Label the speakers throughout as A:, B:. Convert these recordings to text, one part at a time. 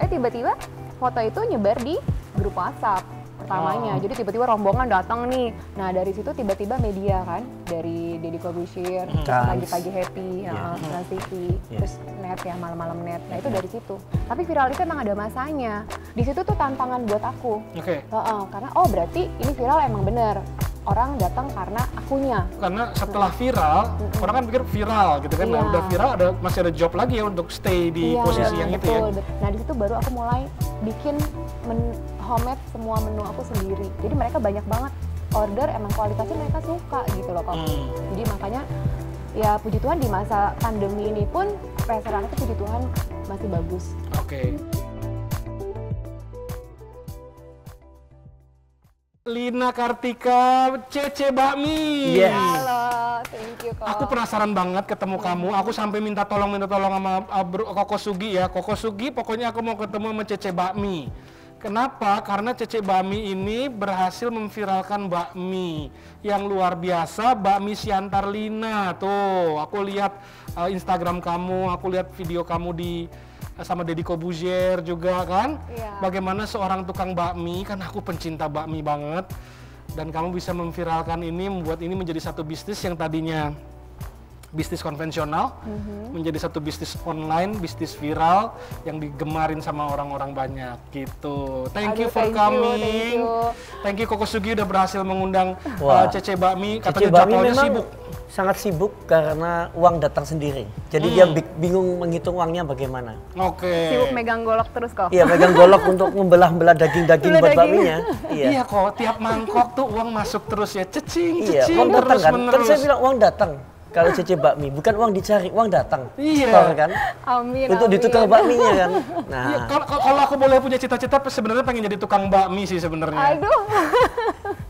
A: Tiba-tiba foto itu nyebar di grup WhatsApp pertamanya. Jadi tiba-tiba rombongan datang nih. Nah dari situ tiba-tiba media kan, dari Deddy Corbuzier, Pagi-Pagi Happy, Trans TV, terus net ya, malam-malam net. Nah itu dari situ. Tapi viral itu emang ada masanya. Di situ tuh tantangan buat aku. Karena berarti ini viral emang bener. Orang datang karena akunya.
B: Karena setelah viral, orang kan pikir viral gitu kan. Nah, udah viral masih ada job lagi ya untuk stay di posisi yang itu ya.
A: Nah, di situ baru aku mulai bikin homemade semua menu aku sendiri. Jadi mereka banyak banget order, emang kualitasnya mereka suka gitu loh kok. Jadi makanya ya puji Tuhan di masa pandemi ini pun restoran aku puji Tuhan masih bagus.
B: Lina Kartika, Cece Bakmi.
A: Halo, thank you kok.
B: Aku penasaran banget ketemu kamu. Aku sampai minta tolong sama Koko Sugi ya. Koko Sugi, pokoknya aku mau ketemu sama Cece Bakmi. Kenapa? Karena Cece Bakmi ini berhasil memviralkan bakmi yang luar biasa, bakmi Siantar Lina. Tuh, aku lihat Instagram kamu, aku lihat video kamu sama Deddy Corbuzier juga kan. Bagaimana seorang tukang bakmi, kan aku pencinta bakmi banget. Dan kamu bisa memviralkan ini, membuat ini menjadi satu bisnis yang tadinya bisnis konvensional, menjadi satu bisnis online, bisnis viral yang digemarin sama orang-orang banyak gitu. Thank you for coming. Thank you Koko Sugi udah berhasil mengundang Cece Bakmi.
C: Katanya jadwalnya sibuk. Sangat sibuk karena uang datang sendiri. Jadi dia bingung menghitung uangnya bagaimana.
A: Sibuk megang golok terus kok.
C: Iya, megang golok untuk membelah-belah daging-daging buat bakminya.
B: Iya kok, tiap mangkok tuh uang masuk terus ya, cecing,
C: uang datang kan? Kan saya bilang uang datang. Kalau Cece Bakmi, bukan uang dicari, uang datang. Store kan?
A: Amin.
C: Untuk ditukar bakminya kan. Nah,
B: kalau aku boleh punya cita-cita, sebenarnya pengen jadi tukang bakmi sih sebenarnya.
A: Aduh.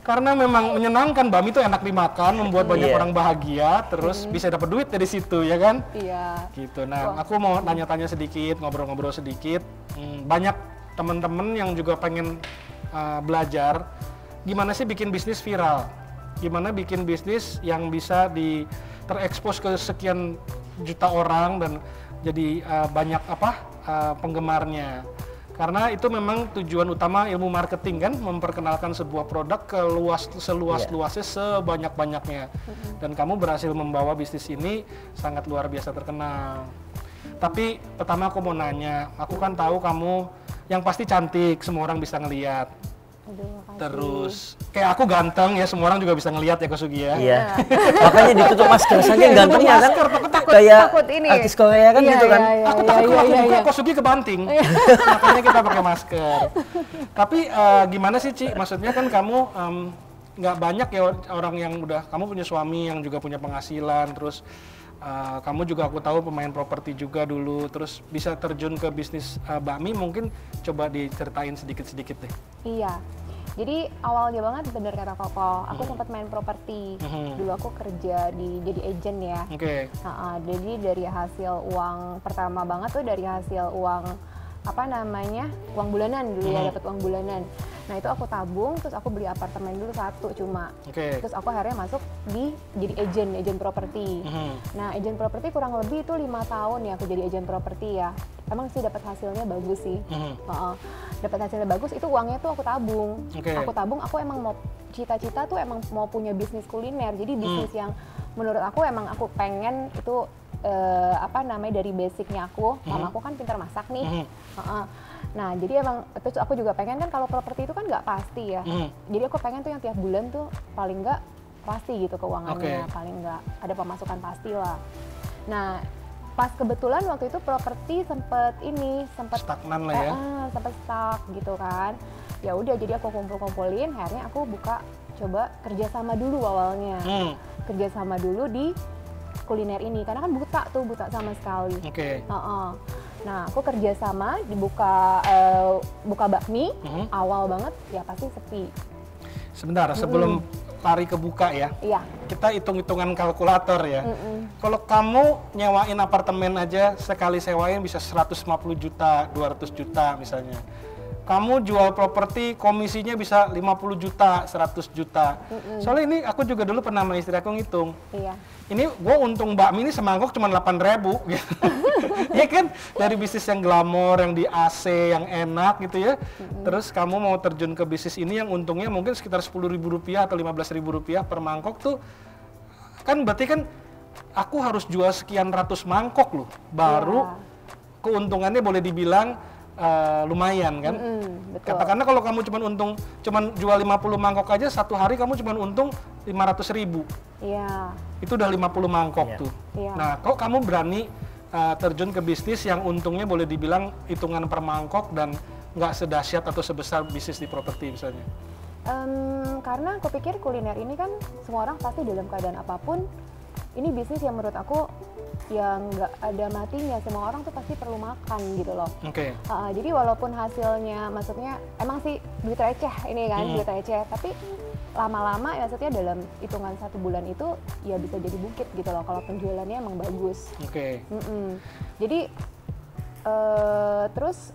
B: Karena memang menyenangkan, bakmi itu enak dimakan, membuat banyak orang bahagia, terus bisa dapat duit dari situ ya kan?
A: Iya.
B: Gitu. Nah, aku mau tanya-tanya sedikit, ngobrol-ngobrol sedikit. Banyak teman-teman yang juga pengen belajar gimana sih bikin bisnis viral. Gimana bikin bisnis yang bisa terekspos ke sekian juta orang dan jadi banyak penggemarnya. Karena itu memang tujuan utama ilmu marketing kan, memperkenalkan sebuah produk ke seluas-luasnya, sebanyak-banyaknya. Dan kamu berhasil membawa bisnis ini sangat luar biasa terkenal. Tapi pertama aku mau nanya, aku kan tahu kamu yang pasti cantik, semua orang bisa ngelihat. Terus kayak aku ganteng ya, semua orang juga bisa ngelihat ya Kok Sugi ya.
C: Iya. Makanya ditutup masker saja gantengnya kan. Kayak artis Korea kan gitu kan.
B: Aku takut kalau aku buka Kok Sugi kebanting. Makanya kita pakai masker. Tapi gimana sih Ci? Maksudnya kan kamu nggak banyak ya orang yang kamu punya suami yang juga punya penghasilan, terus kamu juga aku tahu pemain properti juga dulu, terus bisa terjun ke bisnis bakmi, mungkin coba diceritain sedikit-sedikit deh.
A: Iya, jadi awalnya banget bener kata Koko, aku sempat main properti. Dulu aku kerja jadi agent ya. Jadi dari hasil uang pertama banget tuh dari hasil uang uang bulanan dulu ya, dapat uang bulanan. Nah itu aku tabung, terus aku beli apartemen dulu satu cuma. Terus aku akhirnya masuk jadi agent properti. Nah agent properti kurang lebih itu 5 tahun ya aku jadi agent properti ya. Emang sih dapat hasilnya bagus sih. Dapat hasilnya bagus, itu uangnya tuh aku tabung. Aku tabung, aku emang mau cita-cita tuh emang mau punya bisnis kuliner. Jadi bisnis yang menurut aku emang aku pengen itu dari basicnya aku, mama aku kan pintar masak nih. Nah jadi emang terus aku juga pengen kan kalau properti itu kan nggak pasti ya. Jadi aku pengen tuh yang tiap bulan tuh paling nggak pasti gitu keuangannya, paling nggak ada pemasukan pasti lah. Nah pas kebetulan waktu itu properti sempat
B: stagnan lah ya.
A: Sempat stuck gitu kan. Ya udah jadi aku kumpulin, akhirnya aku coba kerjasama dulu awalnya. Kerjasama dulu di kuliner ini karena kan buta sama sekali. Nah aku kerjasama buka bakmi, awal banget ya pasti sepi.
B: Sebentar, sebelum lari ke buka ya, kita hitung-hitungan kalkulator ya. Kalau kamu nyewain apartemen aja sekali sewain bisa 150 juta, 200 juta misalnya. kamu jual properti komisinya bisa 50 juta, 100 juta. Soalnya ini aku juga dulu pernah sama istri aku ngitung.
A: Iya.
B: Ini gue untung bakmi ini semangkok cuma 8.000 gitu. Ya kan, dari bisnis yang glamor, yang di AC, yang enak gitu ya. Terus kamu mau terjun ke bisnis ini yang untungnya mungkin sekitar Rp10.000 atau Rp15.000 per mangkok tuh. Kan berarti kan aku harus jual sekian ratus mangkok loh. Baru keuntungannya boleh dibilang lumayan kan.
A: Betul.
B: Katakanlah kalau kamu cuman jual 50 mangkok aja, satu hari kamu cuman untung 500.000.
A: Iya.
B: Itu udah 50 mangkok tuh.
A: Iya.
B: Nah, kok kamu berani terjun ke bisnis yang untungnya boleh dibilang hitungan per mangkok dan nggak sedahsyat atau sebesar bisnis di properti misalnya?
A: Karena aku pikir kuliner ini kan semua orang pasti dalam keadaan apapun, ini bisnis yang menurut aku yang nggak ada matinya, semua orang tuh pasti perlu makan gitu loh.
B: Oke.
A: Jadi walaupun hasilnya, maksudnya emang sih duit receh ini kan, duit receh, tapi lama-lama ya maksudnya dalam hitungan 1 bulan itu ya bisa jadi bukit gitu loh kalau penjualannya emang bagus.
B: Oke.
A: Jadi terus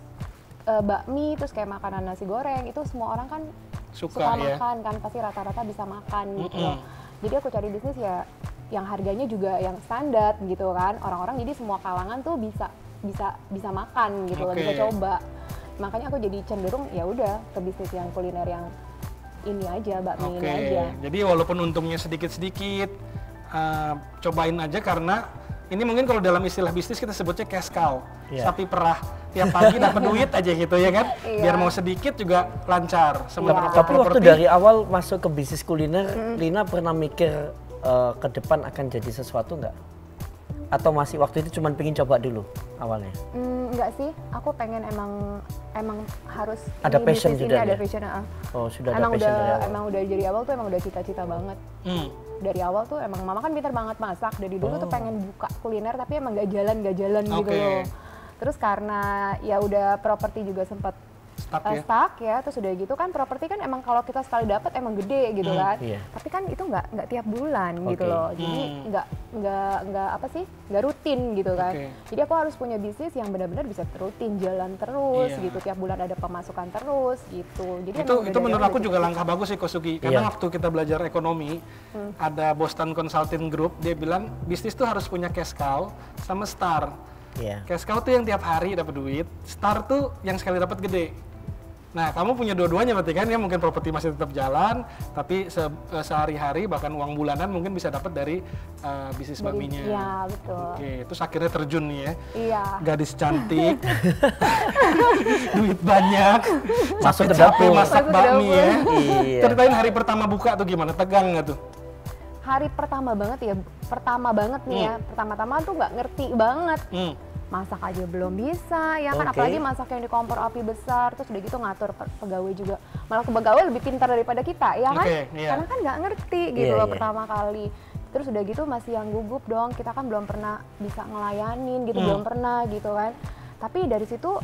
A: bakmi, terus kayak makanan nasi goreng itu semua orang kan suka
B: ya?
A: makan kan, pasti rata-rata bisa makan gitu loh. Jadi aku cari bisnis ya yang harganya juga yang standar gitu kan, orang-orang jadi semua kalangan tuh bisa makan gitu loh, bisa coba. Makanya aku jadi cenderung ya udah ke bisnis yang kuliner yang ini aja, bakmi ini aja.
B: Jadi walaupun untungnya sedikit-sedikit, cobain aja karena ini mungkin kalau dalam istilah bisnis kita sebutnya cash cow, sapi perah, tiap pagi dapat duit aja gitu ya kan, biar mau sedikit juga lancar.
C: Tapi waktu dari awal masuk ke bisnis kuliner, Lina pernah mikir ke depan akan jadi sesuatu nggak? Atau masih waktu itu cuma pengen coba dulu awalnya?
A: Enggak sih, aku pengen emang harus
C: ada passion juga
A: ada passion.
C: Oh, sudah ada passion dari awal.
A: Emang udah dari awal tuh emang udah cita-cita banget. Dari awal tuh emang mama kan pintar banget masak, dari dulu tuh pengen buka kuliner tapi emang gak jalan gitu loh. Terus karena ya udah properti juga sempat stuck ya, terus udah gitu kan properti kan emang kalau kita sekali dapat emang gede gitu kan, tapi kan itu nggak tiap bulan gitu loh, jadi nggak apa sih, nggak rutin gitu kan. Jadi aku harus punya bisnis yang benar-benar bisa rutin jalan terus gitu, tiap bulan ada pemasukan terus gitu. Jadi
B: itu menurut aku juga langkah bagus sih Kosugi, karena waktu kita belajar ekonomi ada Boston Consulting Group, dia bilang bisnis tuh harus punya cash cow sama star. Cash cow tuh yang tiap hari dapat duit, star tuh yang sekali dapat gede. Nah, kamu punya dua-duanya berarti kan, ya mungkin properti masih tetap jalan, tapi sehari-hari bahkan uang bulanan mungkin bisa dapat dari bisnis bakminya.
A: Iya, betul.
B: Oke, terus akhirnya terjun nih ya.
A: Iya.
B: Gadis cantik, duit banyak,
C: masuk ke dapur,
B: masak bakmi ya.
C: Iya.
B: Ceritain hari pertama buka tuh gimana, tegang nggak tuh?
A: Hari pertama banget ya, nih ya, pertama-tama tuh nggak ngerti banget. Masak aja belum bisa, ya kan, apalagi masak yang di kompor api besar, terus udah gitu ngatur pegawai juga. Malah pegawai lebih pintar daripada kita, ya kan? Karena kan nggak ngerti gitu loh pertama kali. Terus udah gitu masih yang gugup dong, kita kan belum pernah bisa ngelayanin gitu, belum pernah gitu kan. Tapi dari situ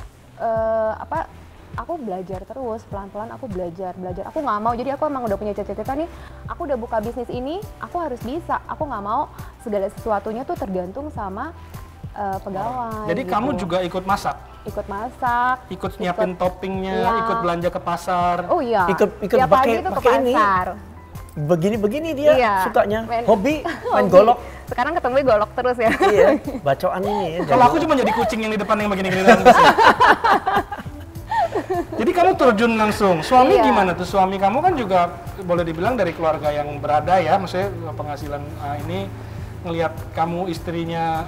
A: aku belajar terus, pelan-pelan aku belajar. Aku nggak mau, jadi aku emang udah punya cita-cita nih, aku udah buka bisnis ini, aku harus bisa. Aku nggak mau segala sesuatunya tuh tergantung sama pegawai.
B: Jadi
A: gitu.
B: kamu juga ikut masak?
A: Ikut masak.
B: Ikut nyiapin toppingnya, ikut belanja ke pasar?
A: Oh iya.
C: Ikut
A: tiap pagi
C: pakai
A: ke pasar.
C: Begini dia sukanya, hobi main golok.
A: Sekarang ketemu golok terus ya.
C: Iya, bacoan ini.
B: Kalau aku cuma jadi kucing yang di depan yang begini-gini. Jadi kamu terjun langsung. Suami gimana tuh? Suami kamu kan juga boleh dibilang dari keluarga yang berada ya, maksudnya penghasilan ini, ngelihat kamu istrinya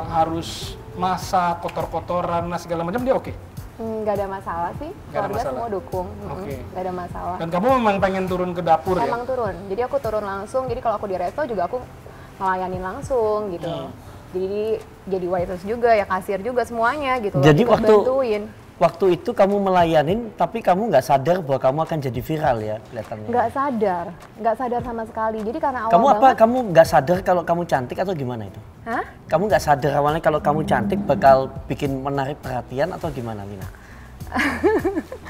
B: harus masak, kotor-kotoran, segala macam, dia oke?
A: Nggak ada masalah sih, keluarga semua dukung, nggak ada masalah.
B: Dan kamu memang pengen turun ke dapur ya?
A: Emang turun, jadi aku turun langsung, jadi kalau aku di resto juga aku ngelayanin langsung gitu. Jadi waitress juga, ya kasir juga semuanya gitu.
C: Jadi
A: waktu
C: itu kamu melayanin, tapi kamu nggak sadar bahwa kamu akan jadi viral ya kelihatannya?
A: Nggak sadar sama sekali. Jadi karena
C: kamu nggak sadar kalau kamu cantik atau gimana itu?
A: Hah?
C: Kamu nggak sadar awalnya kalau kamu cantik bakal bikin menarik perhatian atau gimana, Lina?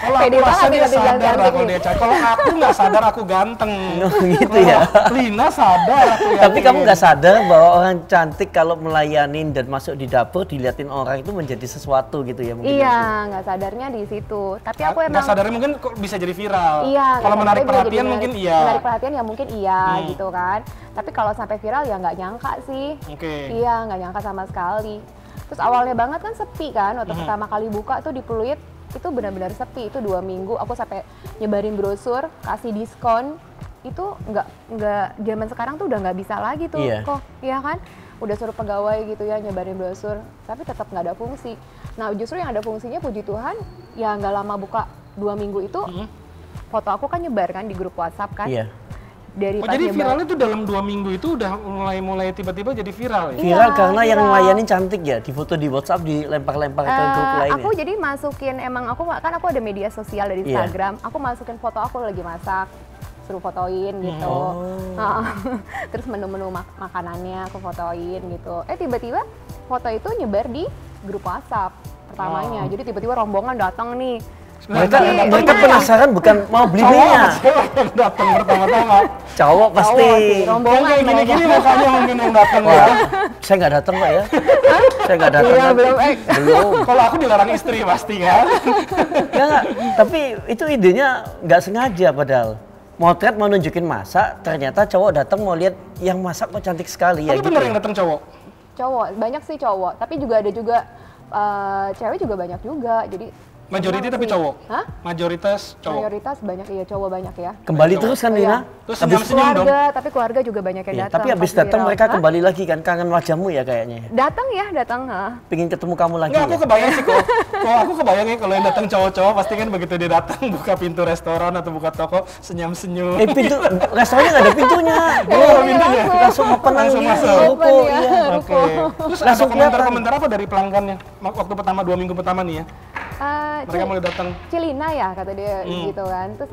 B: Kalau aku rasa dia sadar lah kalau dia cantik. Kalau aku nggak sadar aku ganteng.
C: Gitu ya.
B: Lina sadar aku yakin.
C: Tapi kamu nggak sadar bahwa orang cantik kalau melayanin dan masuk di dapur diliatin orang itu menjadi sesuatu gitu ya mungkin.
A: Iya, nggak sadarnya di situ. Tapi aku emang
B: nggak sadarnya mungkin kok bisa jadi viral.
A: Iya.
B: Kalau menarik perhatian mungkin iya.
A: Menarik perhatian ya mungkin iya gitu kan. Tapi kalau sampai viral ya nggak nyangka sih.
B: Oke.
A: Iya, nggak nyangka sama sekali. Terus awalnya banget kan sepi kan, waktu pertama kali buka tuh di Pluit itu benar-benar sepi. Itu 2 minggu aku sampai nyebarin brosur, kasih diskon. Itu nggak zaman sekarang tuh udah nggak bisa lagi tuh kok, iya kan? Udah suruh pegawai gitu ya nyebarin brosur, tapi tetap nggak ada fungsi. Nah justru yang ada fungsinya puji Tuhan, ya nggak lama buka 2 minggu itu, foto aku kan nyebar kan di grup WhatsApp kan.
B: Iya. Jadi viralnya tuh dalam 2 minggu itu udah mulai tiba-tiba jadi viral ya?
C: Viral karena yang ngelayanin cantik ya, di foto di WhatsApp dilempar-lempar ke grup lainnya.
A: Aku jadi masukin, emang aku ada media sosial dari Instagram, aku masukin foto aku lagi masak, suruh fotoin gitu. Terus menu-menu makanannya aku fotoin gitu. Tiba-tiba foto itu nyebar di grup WhatsApp pertamanya. Jadi tiba-tiba rombongan datang nih.
C: Mereka penasaran bukan mau beli minyak.
B: Cowok datang pertama-tama.
C: Cowok pasti.
A: Rombongan
B: kayak gini-gini mukanya mungkin yang datang ya.
C: Saya nggak datang Pak ya. Saya nggak datang.
A: Iya, belum.
B: Kalau aku dilarang istri pasti kan.
C: Enggak, tapi itu idenya nggak sengaja padahal. Motret mau nunjukin masak, ternyata cowok datang mau lihat yang masak kok cantik sekali ya.
B: Tapi bener yang datang cowok?
A: Cowok, banyak sih cowok. Tapi juga ada juga cewek juga banyak juga. Jadi
B: majority tapi cowok?
A: Hah?
B: Mayoritas cowok?
A: Mayoritas banyak, iya cowok banyak ya.
C: Kembali terus kan Lina?
B: Terus
A: habis keluarga, tapi keluarga juga banyak yang datang.
C: Tapi habis datang mereka kembali lagi kan, kangen wajahmu ya kayaknya.
A: Datang.
C: Pingin ketemu kamu lagi.
B: Nggak, aku kebayang sih kok. Aku kebayang ya kalau yang datang cowok-cowok pasti kan begitu dia datang buka pintu restoran atau buka toko senyum-senyum.
C: Pintu restorannya nggak ada pintunya.
B: Pintunya.
C: Langsung open
B: langsung masuk.
C: Oke.
B: Terus langsung komentar-komentar apa dari pelanggannya? Waktu pertama 2 minggu pertama nih ya? Mereka mulai datang.
A: Cilina ya kata dia gitu kan. Terus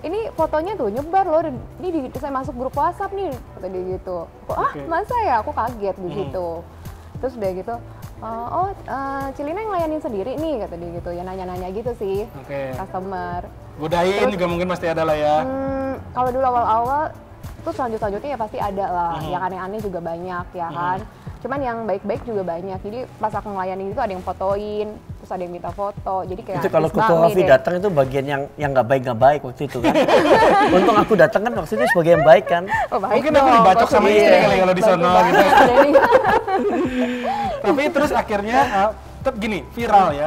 A: ini fotonya tuh nyebar loh. Ini saya masuk grup WhatsApp nih kata dia gitu. Masa ya? Aku kaget di situ. Terus udah gitu. Cilina yang layanin sendiri nih kata dia gitu. Ya nanya-nanya gitu sih. Customer.
B: Godain juga mungkin pasti ada lah ya.
A: Kalau dulu awal-awal tuh selanjutnya ya pasti ada lah. Yang aneh-aneh juga banyak ya kan. Cuman yang baik-baik juga banyak. Jadi pas aku ngelayanin itu ada yang fotoin, terus ada yang minta foto. Jadi kayak
C: itu kalau Koko Raffi datang itu bagian yang nggak baik waktu itu kan. Untung aku datang kan waktu itu sebagai yang baik kan.
B: Mungkin aku dibacok sama istri kali kalau di sana gitu. Tapi terus akhirnya gini, viral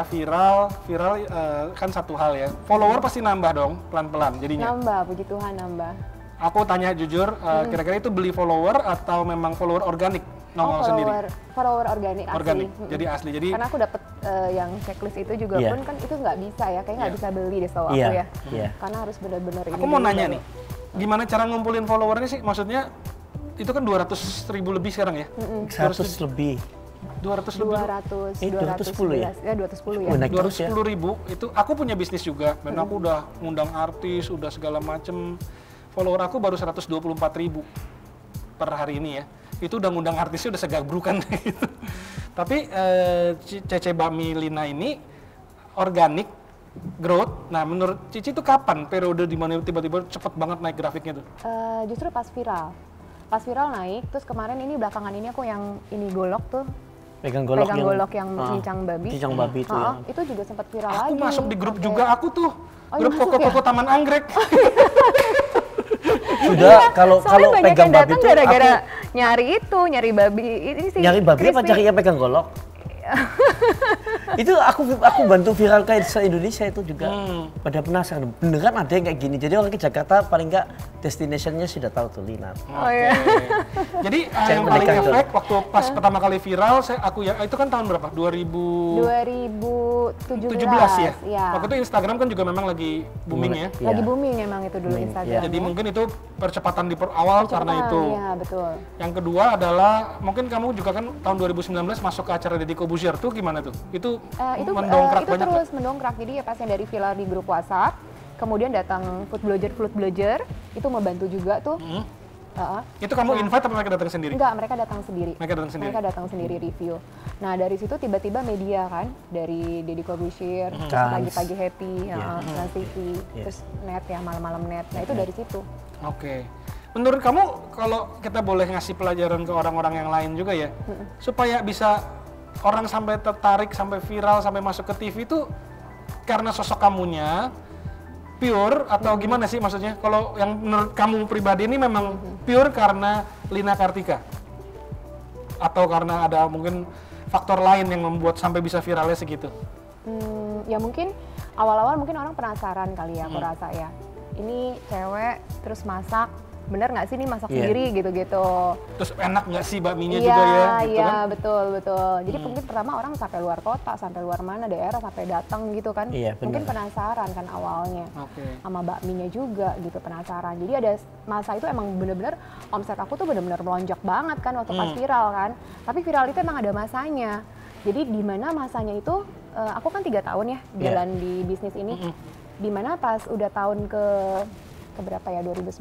B: kan satu hal ya. Follower pasti nambah dong pelan-pelan jadinya.
A: Nambah, puji Tuhan nambah.
B: Aku tanya jujur, kira-kira itu beli follower atau memang follower organik? Nongol sendiri?
A: Follower organik asli.
B: Jadi asli. Jadi
A: karena aku dapet yang checklist itu juga pun kan itu nggak bisa ya, kayaknya nggak bisa beli deh setahu aku ya. Karena harus benar-benar ini.
B: Aku mau nanya nih, gimana cara ngumpulin followernya sih? Maksudnya itu kan 200.000 lebih sekarang ya?
C: 100 lebih.
B: 200 lebih?
C: 210 ya?
A: Ya 210 ya.
B: 210.000 itu aku punya bisnis juga, dan aku udah ngundang artis, udah segala macem. Follower aku baru 124.000 per hari ini ya. Itu udah ngundang artisnya udah segabrukan gitu. Tapi Cece Bami Lina ini organik growth. Nah, menurut Cici itu kapan periode di mana tiba-tiba cepet banget naik grafiknya tuh?
A: Justru pas viral. Pas viral naik, terus kemarin ini belakangan ini aku yang ini golok tuh.
C: Pegang golok
A: yang cincang babi.
C: Cincang babi itu ya.
A: Itu juga sempat viral lagi.
B: Aku masuk di grup juga, aku tuh. Grup Koko Taman Anggrek.
C: Sudah kalau pegang babi itu
A: gara-gara nyari babi ini sih.
C: Nyari babi apa cari yang pegang golok? Itu aku bantu viral kayak se-Indonesia itu juga pada penasaran beneran ada yang kayak gini. Jadi orang ke Jakarta paling enggak destination-nya sudah tahu tuh Lina.
B: Jadi yang paling efek waktu pas pertama kali viral itu kan tahun berapa? 2017 ya? Waktu itu Instagram kan juga memang lagi booming ya?
A: Lagi booming memang itu dulu Instagram.
B: Jadi mungkin itu percepatan di awal karena itu.
A: Iya, betul.
B: Yang kedua adalah mungkin kamu juga kan tahun 2019 masuk ke acara Deddy Corbuzier tuh gimana tuh? Itu mendongkrak banyak.
A: Itu terus mendongkrak. Jadi ya pas yang dari viral di grup WhatsApp, kemudian datang food blogger itu membantu juga tuh.
B: Itu kamu invite atau mereka datang sendiri?
A: Enggak, mereka datang sendiri.
B: Mereka
A: datang sendiri review. Nah dari situ tiba-tiba media kan, dari Deddy Corbuzier, terus pagi-pagi Happy, Trans TV, terus net ya, malam-malam net. Nah itu dari situ.
B: Oke. Menurut kamu kalau kita boleh ngasih pelajaran ke orang-orang yang lain juga ya, supaya bisa orang sampai tertarik, sampai viral, sampai masuk ke TV itu karena sosok kamunya pure atau gimana sih maksudnya? Kalau yang menurut kamu pribadi ini memang pure karena Lina Kartika? Atau karena ada mungkin faktor lain yang membuat sampai bisa viralnya segitu?
A: Ya mungkin awal-awal mungkin orang penasaran kali ya, aku rasa ya. Ini cewek terus masak, bener nggak sih nih masak sendiri gitu-gitu.
B: Terus enak nggak sih bakminya juga ya? Gitu
A: iya,
B: kan?
A: betul. Jadi mungkin pertama orang sampai luar kota, sampai luar mana daerah, sampai datang gitu kan. Mungkin penasaran kan awalnya. Sama bakminya juga gitu, penasaran. Jadi ada masa itu emang bener-bener omset aku tuh bener-bener melonjak banget kan waktu pas viral kan. Tapi viral itu emang ada masanya. Jadi di mana masanya itu, aku kan 3 tahun ya jalan di bisnis ini. Dimana pas udah tahun ke berapa ya, 2019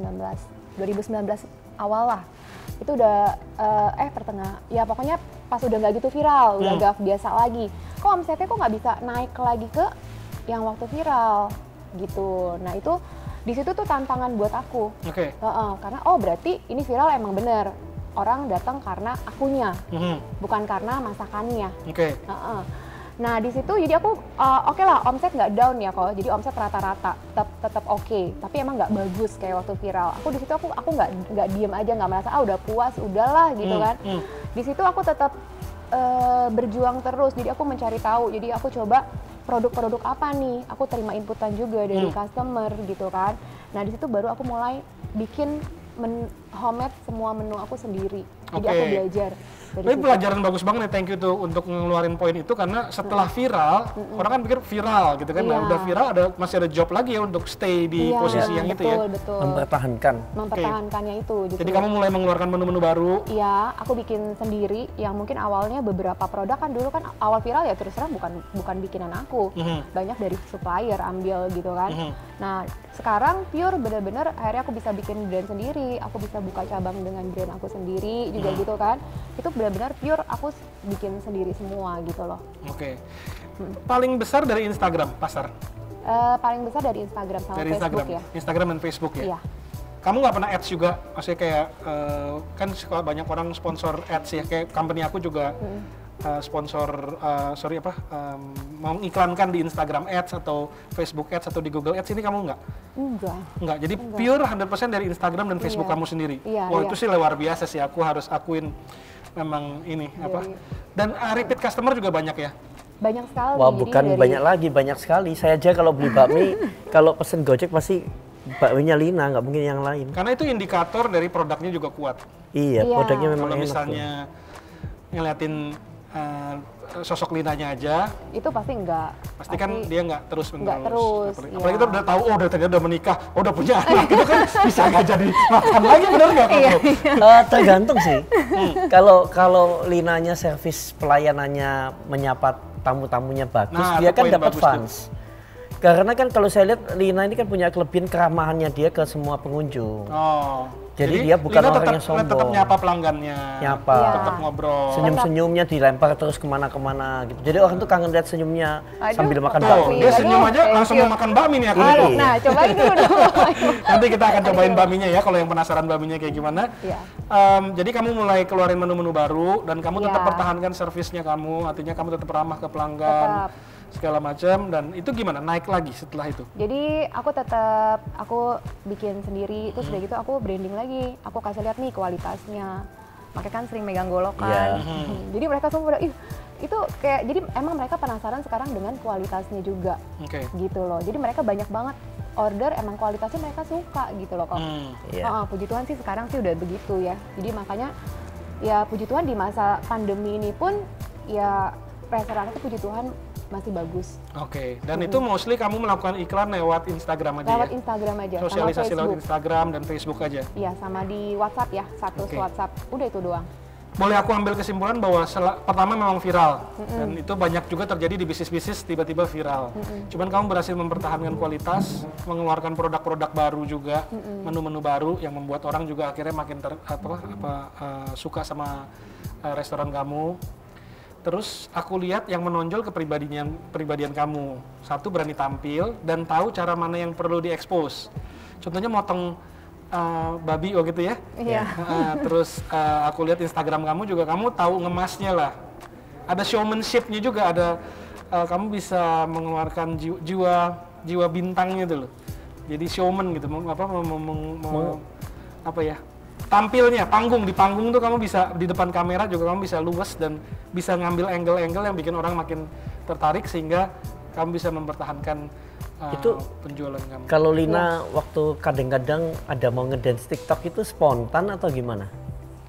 A: awal lah, itu udah pertengah, ya pokoknya pas udah nggak gitu viral, udah gak biasa lagi, kok omsetnya kok nggak bisa naik lagi ke yang waktu viral gitu. Nah itu di situ tuh tantangan buat aku, karena berarti ini viral emang bener, orang datang karena akunya, bukan karena masakannya. Nah di situ jadi aku oke lah, omset nggak down ya kok, jadi omset rata-rata tetap oke, tapi emang nggak bagus kayak waktu viral. Aku di situ aku nggak diem aja, nggak merasa udah puas, udahlah gitu kan. Di situ aku tetap berjuang terus, jadi aku mencari tahu, jadi aku coba produk-produk apa nih, aku terima inputan juga dari customer gitu kan. Nah di situ baru aku mulai bikin homemade semua menu aku sendiri, jadi aku belajar.
B: Tapi pelajaran bagus banget nih, thank you tuh untuk ngeluarin poin itu, karena setelah viral, orang kan pikir viral gitu kan, nah udah viral masih ada job lagi ya untuk stay di posisi yang itu ya.
A: Betul. Mempertahankannya itu.
B: Jadi kamu mulai mengeluarkan menu-menu baru?
A: Iya, aku bikin sendiri, yang mungkin awalnya beberapa produk kan dulu kan awal viral ya terus terang bukan bikinan aku, banyak dari supplier ambil gitu kan. Nah sekarang pure bener-bener akhirnya aku bisa bikin brand sendiri, aku bisa buka cabang dengan brand aku sendiri juga gitu kan. Itu benar-benar pure aku bikin sendiri semua gitu loh.
B: Paling besar dari Instagram pasar?
A: Paling besar dari Instagram sama
B: dari
A: Facebook ya.
B: Instagram dan Facebook ya?
A: Iya.
B: Kamu nggak pernah ads juga? Maksudnya kayak kan banyak orang sponsor ads ya, kayak company aku juga mengiklankan di Instagram ads atau Facebook ads atau di Google ads, ini kamu nggak? Enggak, jadi pure 100% dari Instagram dan Facebook kamu sendiri? Itu sih luar biasa sih, aku harus akuin memang ini dan repeat customer juga banyak ya?
A: Banyak sekali.
C: Wah bukan banyak lagi, banyak sekali. Saya aja kalau beli bakmi, kalau pesen Gojek pasti bakminya Lina, nggak mungkin yang lain.
B: Karena itu indikator dari produknya juga kuat.
C: Iya, produknya memang
B: kalau
C: enak.
B: Misalnya ngeliatin sosok Linanya aja,
A: itu pasti enggak.
B: Pasti kan dia nggak terus menerus.
A: Nggak terus.
B: Apalagi kita udah tahu, ternyata udah menikah, udah punya anak, itu kan bisa nggak jadi makan lagi, bener nggak?
C: Tergantung sih. Kalau Linanya servis pelayanannya menyapa tamu-tamunya bagus, dia kan dapat fans. Karena kan kalau saya lihat Lina ini kan punya kelebihan keramahannya dia ke semua pengunjung. Jadi dia bukan orang yang sombong.
B: Tetap nyapa pelanggannya, tetap ngobrol.
C: Senyum-senyumnya dilempar terus kemana-kemana gitu. Jadi orang tuh kangen lihat senyumnya sambil makan bakmi.
B: Dia senyum aja langsung mau makan bakmi nih aku.
A: Nah cobain dulu dong.
B: Nanti kita akan cobain bakminya ya, kalau yang penasaran bakminya kayak gimana. Jadi kamu mulai keluarin menu-menu baru dan kamu tetap pertahankan servisnya kamu, artinya kamu tetap ramah ke pelanggan. Segala macam, dan itu gimana naik lagi setelah itu?
A: Jadi aku bikin sendiri, terus udah gitu aku branding lagi, aku kasih lihat nih kualitasnya, makanya kan sering megang golok kan. Jadi mereka semua udah itu kayak, jadi emang mereka penasaran sekarang dengan kualitasnya juga, gitu loh. Jadi mereka banyak banget order, emang kualitasnya mereka suka gitu loh kok. Puji Tuhan sih sekarang sih udah begitu ya. Jadi makanya ya puji Tuhan di masa pandemi ini pun ya restoran itu puji Tuhan masih bagus.
B: Dan itu mostly kamu melakukan iklan lewat Instagram aja
A: lewat Instagram aja,
B: sosialisasi lewat Instagram dan Facebook aja?
A: Iya, sama di WhatsApp ya, WhatsApp, udah itu doang.
B: boleh aku ambil kesimpulan bahwa pertama memang viral dan itu banyak juga terjadi di bisnis-bisnis tiba-tiba viral. Cuman kamu berhasil mempertahankan kualitas, mengeluarkan produk-produk baru juga, menu-menu baru yang membuat orang juga akhirnya makin suka sama restoran kamu. Terus aku lihat yang menonjol kepribadian kamu. Satu, berani tampil dan tahu cara mana yang perlu diekspos. Contohnya motong babi gitu ya.
A: Iya.
B: Terus aku lihat Instagram kamu juga, kamu tahu ngemasnya lah. Ada showmanship-nya juga, ada kamu bisa mengeluarkan jiwa bintang gitu loh. Jadi showman gitu, tampilnya di panggung tuh kamu bisa di depan kamera juga kamu bisa luwes dan bisa ngambil angle-angle yang bikin orang makin tertarik sehingga kamu bisa mempertahankan
C: itu
B: penjualan kamu.
C: Kalau Lina waktu kadang-kadang ada mau ngedance TikTok itu spontan atau gimana?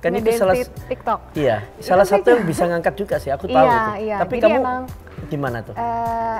C: Kan itu salah
A: TikTok.
C: Iya, salah satu yang bisa ngangkat juga sih, aku tahu itu.
A: Iya.
C: Tapi
A: jadi
C: kamu
A: emang,
C: gimana tuh?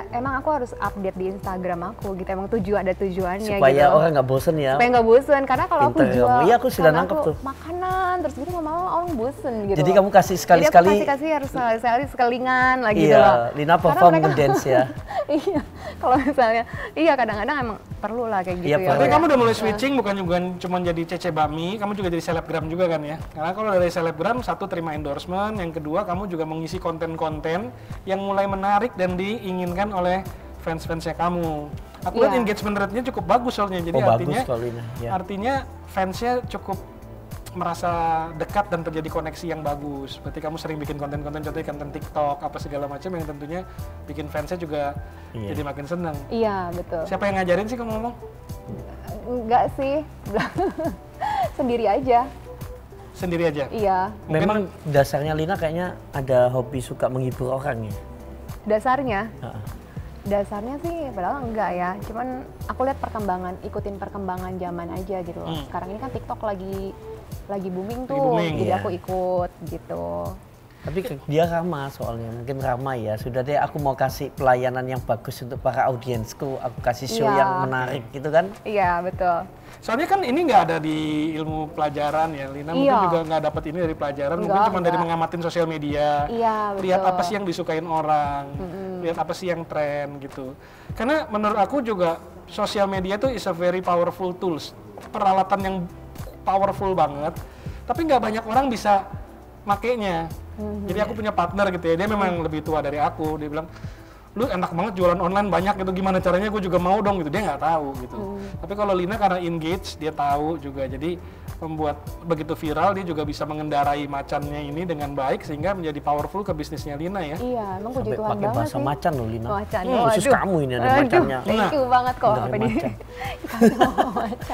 A: Emang aku harus update di Instagram aku gitu, emang ada tujuannya
C: supaya
A: gitu.
C: orang nggak bosen ya.
A: Supaya nggak bosen, karena kalau aku jual,
C: iya aku sudah nangkep tuh.
A: Makanan terus gitu lama-lama orang bosen gitu.
C: Jadi kamu kasih sekali-sekali.
A: Jadi aku kasih harus sekali sekelingan lagi
C: gitu
A: loh.
C: Iya, Lina perform ngedance ya.
A: Iya, kalau misalnya, kadang-kadang emang perlu lah kayak gitu
C: Iya,
A: ya.
B: Tapi kamu udah mulai switching bukan cuma jadi Cece Bami, kamu juga jadi selebgram juga kan ya? Karena kalau dari selebgram, satu terima endorsement, yang kedua kamu juga mengisi konten-konten yang mulai menarik dan diinginkan oleh fans-fansnya kamu. Aku lihat engagement rate-nya cukup bagus soalnya, jadi artinya fansnya cukup merasa dekat dan terjadi koneksi yang bagus. Berarti kamu sering bikin konten-konten, contohnya konten TikTok apa segala macam yang tentunya bikin fansnya juga jadi makin senang.
A: Iya, betul.
B: Siapa yang ngajarin sih kamu ngomong?
A: Enggak sih, sendiri aja.
B: Sendiri aja?
A: Iya.
C: Memang dasarnya Lina kayaknya ada hobi suka menghibur orang ya?
A: Dasarnya? Dasarnya sih padahal enggak ya, cuman aku lihat ikutin perkembangan zaman aja gitu loh. Sekarang ini kan TikTok lagi booming tuh, jadi aku ikut gitu.
C: Tapi dia ramah soalnya, mungkin ramah ya. Sudah deh, aku mau kasih pelayanan yang bagus untuk para audiensku, aku kasih show yang menarik gitu kan?
A: Iya, betul.
B: Soalnya kan ini nggak ada di ilmu pelajaran ya, Lina mungkin juga nggak dapat ini dari pelajaran, mungkin cuma dari mengamatin sosial media, lihat apa sih yang disukain orang, lihat apa sih yang tren gitu. Karena menurut aku juga sosial media itu is a very powerful tools, peralatan yang powerful banget, tapi nggak banyak orang bisa makainya. Jadi aku punya partner gitu ya, dia memang lebih tua dari aku, dia bilang, lu enak banget jualan online banyak gitu, gimana caranya, gue juga mau dong gitu, dia nggak tahu gitu. Tapi kalau Lina karena engage, dia tahu juga, jadi membuat begitu viral, dia juga bisa mengendarai macannya ini dengan baik sehingga menjadi powerful ke bisnisnya Lina ya.
A: Iya, emang puji Tuhan
C: pakai bahasa
A: sih.
C: Macan loh Lina.
A: Macan.
C: Khusus kamu ini ada macannya.
A: Thank you banget kok.
C: Apa di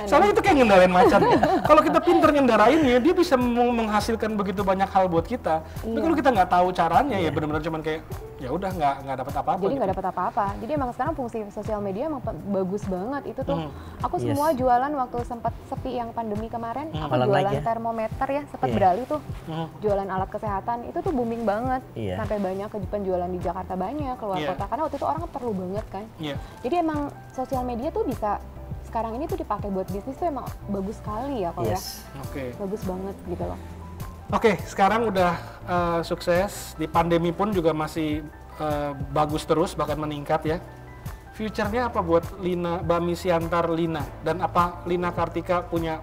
B: soalnya itu kayak ngendarain macan ya. Kalau kita pinter ngendarainnya, dia bisa menghasilkan begitu banyak hal buat kita. Tapi kalau kita nggak tahu caranya ya benar-benar cuman kayak ya udah nggak dapat apa-apa.
A: Jadi nggak dapat apa-apa. Jadi emang sekarang fungsi sosial media emang bagus banget itu tuh. Aku semua jualan waktu sempat sepi yang pandemi kemarin, aku jualan termometer ya, sempat beralih tuh. Jualan alat kesehatan itu tuh booming banget. Sampai banyak penjualan di Jakarta banyak, keluar kota karena waktu itu orang perlu banget kan. Jadi emang sosial media tuh bisa sekarang ini tuh dipakai buat bisnis tuh emang bagus sekali ya kalau ya. Bagus banget gitu loh.
B: Oke, sekarang udah sukses, di pandemi pun juga masih bagus terus, bahkan meningkat ya. Future-nya apa buat Lina, Bami Siantar Lina? Dan apa Lina Kartika punya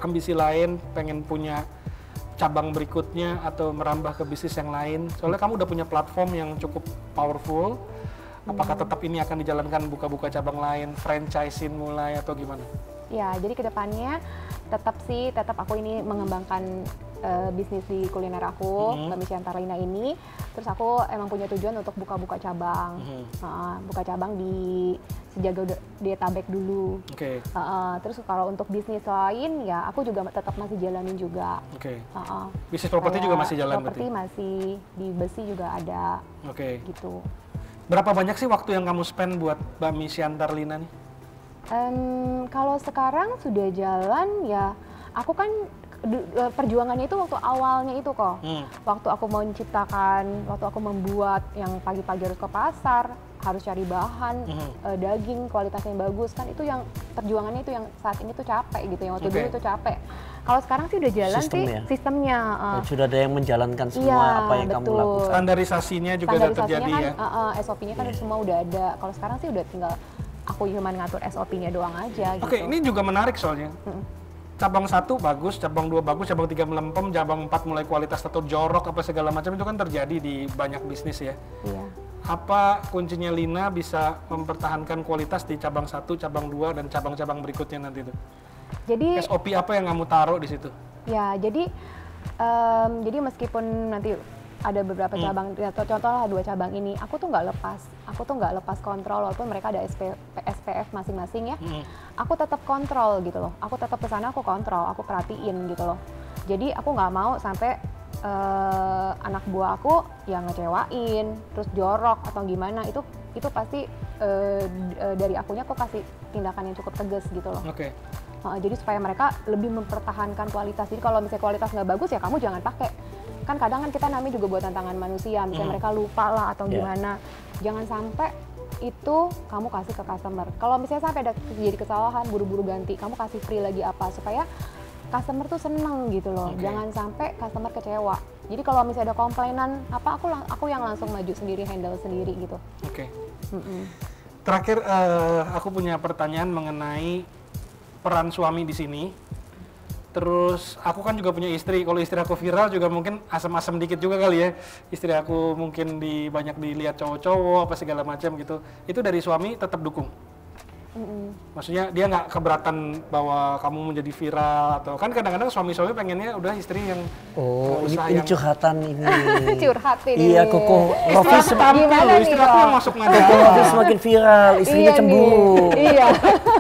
B: ambisi lain, pengen punya cabang berikutnya atau merambah ke bisnis yang lain? Soalnya kamu udah punya platform yang cukup powerful. Apakah tetap ini akan dijalankan buka-buka cabang lain, franchise-in mulai atau gimana? Ya,
A: jadi kedepannya tetap aku ini mengembangkan bisnis di kuliner aku, Bami Siantar Lina ini. Terus aku emang punya tujuan untuk buka-buka cabang, buka cabang di Sejagodetabek dulu. Terus kalau untuk bisnis lain ya aku juga tetap masih jalanin juga. Bisnis properti juga masih jalan berarti? Properti masih, di Besi juga ada. Gitu. Berapa banyak sih waktu yang kamu spend buat Bami Siantar Lina nih? Kalau sekarang sudah jalan ya, aku kan perjuangannya itu waktu awalnya itu kok. Waktu aku mau menciptakan, waktu aku membuat yang pagi-pagi harus ke pasar, harus cari bahan, daging kualitasnya yang bagus kan, itu yang perjuangannya itu yang saat ini tuh capek gitu, yang waktu dulu itu capek. Kalau sekarang sih udah jalan sistemnya.
C: Sudah ada yang menjalankan semua apa yang kamu lakukan.
B: Standarisasinya juga udah terjadi
A: kan,
B: ya.
A: SOP-nya kan semua udah ada. Kalau sekarang sih udah tinggal aku cuma ngatur SOP-nya doang aja gitu.
B: Oke, ini juga menarik soalnya. Cabang 1 bagus, cabang 2 bagus, cabang 3 melempem, cabang 4 mulai kualitas atau jorok apa segala macam itu kan terjadi di banyak bisnis ya.
A: Iya.
B: Apa kuncinya Lina bisa mempertahankan kualitas di cabang 1, cabang 2 dan cabang-cabang berikutnya nanti itu?
A: Jadi
B: SOP apa yang kamu taruh di situ?
A: Ya, jadi meskipun nanti ada beberapa cabang, contohnya 2 cabang ini, aku tuh nggak lepas kontrol walaupun mereka ada SPF masing-masing ya. Aku tetap kontrol gitu loh. Aku tetap kesana, aku kontrol, aku perhatiin gitu loh. Jadi aku nggak mau sampai anak buah aku yang ngecewain, terus jorok atau gimana, itu pasti dari akunya aku kasih tindakan yang cukup tegas gitu loh.
B: Oke.
A: Jadi supaya mereka lebih mempertahankan kualitas. Jadi kalau misalnya kualitas nggak bagus ya kamu jangan pakai. Kan kadang kan kita namanya juga buat tantangan manusia, misalnya mereka lupa lah atau gimana. Jangan sampai itu kamu kasih ke customer. Kalau misalnya sampai ada terjadi kesalahan, buru-buru ganti, kamu kasih free lagi apa supaya customer tuh seneng gitu loh. Jangan sampai customer kecewa. Jadi kalau misalnya ada komplainan apa, aku yang langsung maju sendiri, handle sendiri gitu.
B: Oke. Terakhir aku punya pertanyaan mengenai peran suami di sini. Terus aku kan juga punya istri. Kalau istri aku viral juga mungkin asam-asam dikit juga kali ya. Istri aku mungkin banyak dilihat cowok-cowok apa segala macam gitu. Itu dari suami tetap dukung. Maksudnya dia nggak keberatan bahwa kamu menjadi viral atau kan kadang-kadang suami-suami pengennya udah istri yang
C: ini curhatan ini.
A: Curhat ini.
C: Iya, Koko Rofi
B: istri aku yang masuk ngajak.
C: Koko Rofi semakin viral, istrinya cemburu.
A: Iya.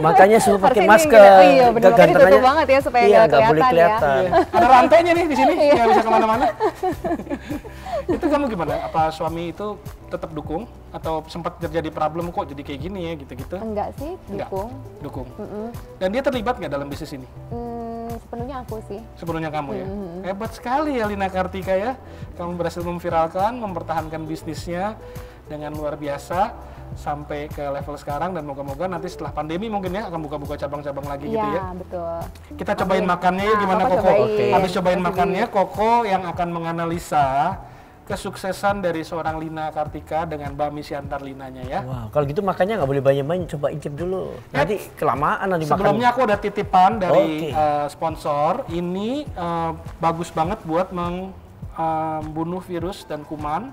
C: Makanya suruh pakai masker.
A: Iya, benar-benar ditutup banget ya supaya nggak
C: boleh kelihatan.
B: Ada rantainya nih di sini, nggak bisa kemana-mana. Itu kamu gimana? Apa suami itu tetap dukung atau sempat terjadi problem kok jadi kayak gini ya gitu-gitu?
A: Enggak sih, dukung.
B: Dukung. Dan dia terlibat nggak dalam bisnis ini?
A: Sepenuhnya aku sih.
B: Sepenuhnya kamu ya? Hebat sekali ya Lina Kartika ya. Kamu berhasil memviralkan, mempertahankan bisnisnya dengan luar biasa sampai ke level sekarang dan moga-moga nanti setelah pandemi mungkin ya akan buka-buka cabang-cabang lagi gitu ya.
A: Iya, betul.
B: Kita cobain makannya ya gimana Koko? Habis cobain makannya, Koko yang akan menganalisa kesuksesan dari seorang Lina Kartika dengan Bami Siantar Linanya ya.
C: Wah, kalau gitu makannya nggak boleh banyak-banyak, coba incip dulu. Nanti kelamaan nanti makan.
B: Sebelumnya aku ada titipan dari sponsor. Ini bagus banget buat membunuh virus dan kuman.